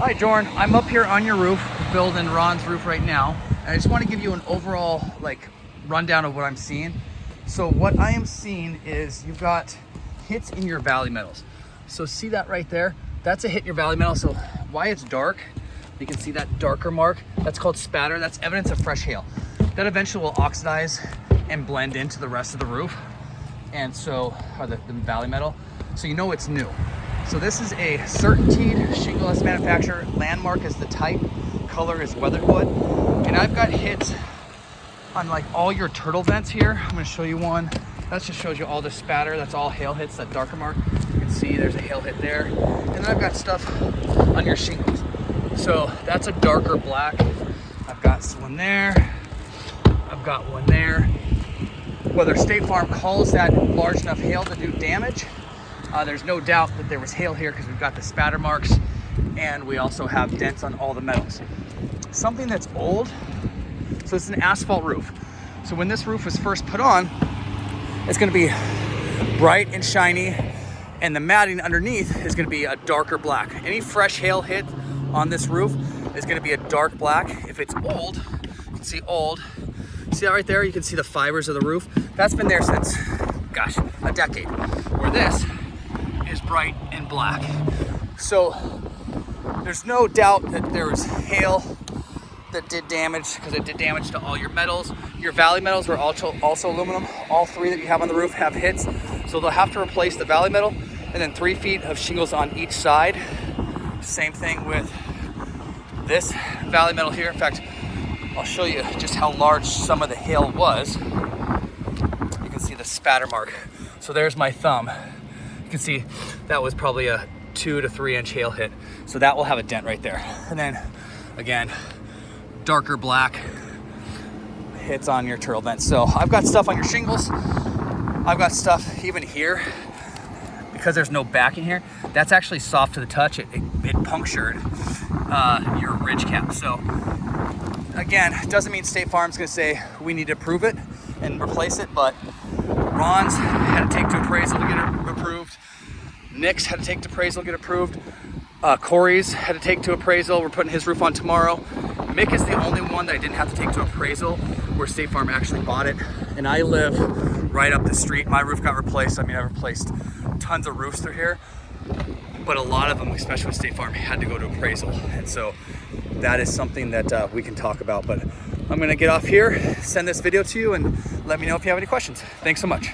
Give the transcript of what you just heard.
Hi Jordan, I'm up here on your roof, building Ron's roof right now. And I just want to give you an overall rundown of what I'm seeing. So what I am seeing is you've got hits in your valley metals. So see that right there? That's a hit in your valley metal. So why it's dark, you can see that darker mark. That's called spatter. That's evidence of fresh hail. That eventually will oxidize and blend into the rest of the roof. And so, or the valley metal. So you know it's new. So this is a CertainTeed shingle manufacturer. Landmark is the type, color is weatherwood. And I've got hits on like all your turtle vents here. I'm gonna show you one. That just shows you all the spatter. That's all hail hits, that darker mark. You can see there's a hail hit there. And then I've got stuff on your shingles. So that's a darker black. I've got one there. I've got one there. Whether State Farm calls that large enough hail to do damage, there's no doubt that there was hail here because we've got the spatter marks and we also have dents on all the metals. Something that's old, so it's an asphalt roof. So when this roof was first put on, it's gonna be bright and shiny and the matting underneath is gonna be a darker black. Any fresh hail hit on this roof is gonna be a dark black. If it's old, you can see old. See that right there? You can see the fibers of the roof. That's been there since, gosh, a decade. Where this is bright and black. So there's no doubt that there was hail that did damage because it did damage to all your metals. Your valley metals were also aluminum. All three that you have on the roof have hits. So they'll have to replace the valley metal and then 3 feet of shingles on each side. Same thing with this valley metal here. In fact, I'll show you just how large some of the hail was. You can see the spatter mark. So there's my thumb. You can see that was probably a 2 to 3 inch hail hit. So that will have a dent right there. And then again, darker black hits on your turtle vent. So I've got stuff on your shingles. I've got stuff even here. Because there's no backing here, that's actually soft to the touch. It punctured your ridge cap. So again, it doesn't mean State Farm's gonna say we need to approve it and replace it, but Ron's had to take to appraisal to get it approved. Nick's had to take to appraisal to get approved. Corey's had to take to appraisal. We're putting his roof on tomorrow. Mick is the only one that I didn't have to take to appraisal where State Farm actually bought it. And I live right up the street. My roof got replaced. I mean, I replaced tons of roofs through here, but a lot of them, especially with State Farm, had to go to appraisal. And so that is something that we can talk about. But I'm gonna get off here, send this video to you, and let me know if you have any questions. Thanks so much.